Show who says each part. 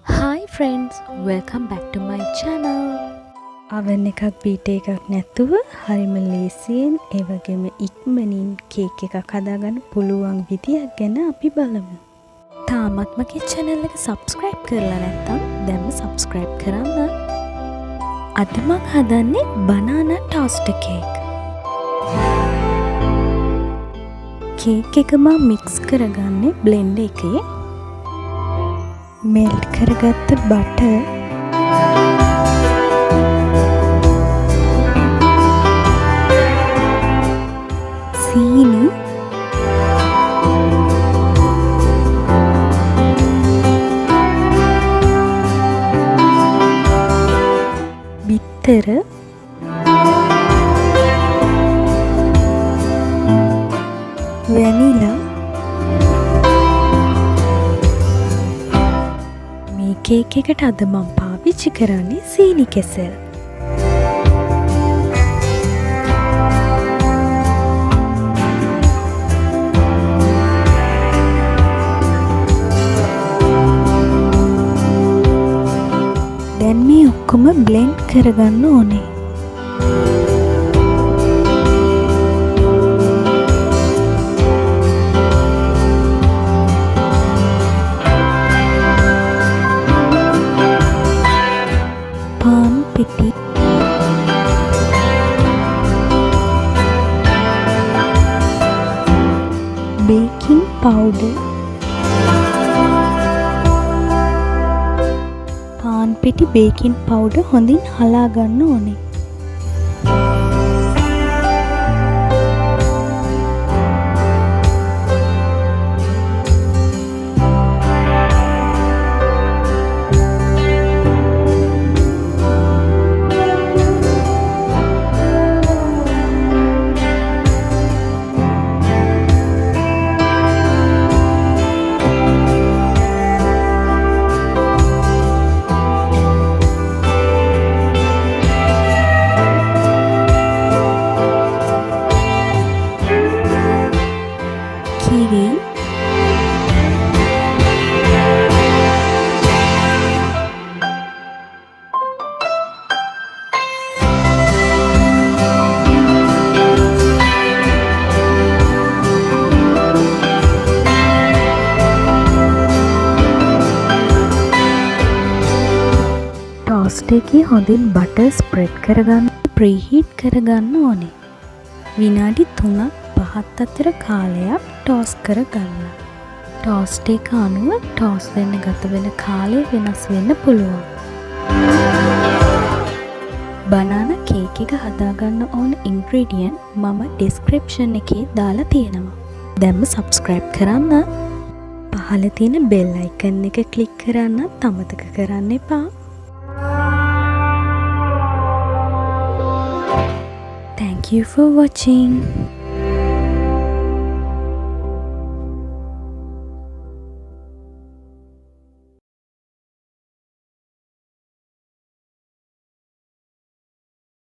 Speaker 1: Hi friends, welcome back to my channel.
Speaker 2: oven එකක් බීට එකක් නැතුව හරිම ලේසියෙන් ඒ වගේම ඉක්මනින් කේක් එකක් හදාගන්න පුළුවන් විදියක් ගැන අපි බලමු.
Speaker 1: තාමත් මගේ channel එක subscribe කරලා නැත්නම් දැන්ම subscribe කරන්න. අද මම හදන්නේ banana toaster cake.
Speaker 2: කේක් එක මම mix කරගන්නේ blender එකේ. melt කරගත්ත butter සීනි බිත්තර වැනිලා මේ කේක් එකට අද මම පාවිච්චි කරන්නේ සීනි කෙසෙල්. දැන් මේ ඔක්කොම බ්ලෙන්ඩ් කරගන්න ඕනේ. පාන් පිටි බේකින් පවුඩර් පාන් පිටි බේකින් පවුඩර් හොඳින් හලා ගන්න ඕනේ. කිරි ටෝස්ට් එකේ හොඳින් බටර් ස්ප්‍රෙඩ් කරගන්න ප්‍රීහීට් කරගන්න ඕනේ. විනාඩි 3-5 අතර කාලයක් ටෝස්ට් කරගන්න. ටෝස්ට් එක අනුව ටෝස්ට් වෙන්න ගත වෙන කාලය වෙනස් වෙන්න පුළුවන්. බනානා කේක් එක හදාගන්න ඕන ඉන්ග්‍රීඩියන්ට් මම ඩිස්ක්‍රිප්ෂන් එකේ දාලා තියෙනවා. දැන්ම subscribe කරන්න. පහළ තියෙන bell icon එක click කරන්නත් අමතක කරන්න එපා. Thank you for watching.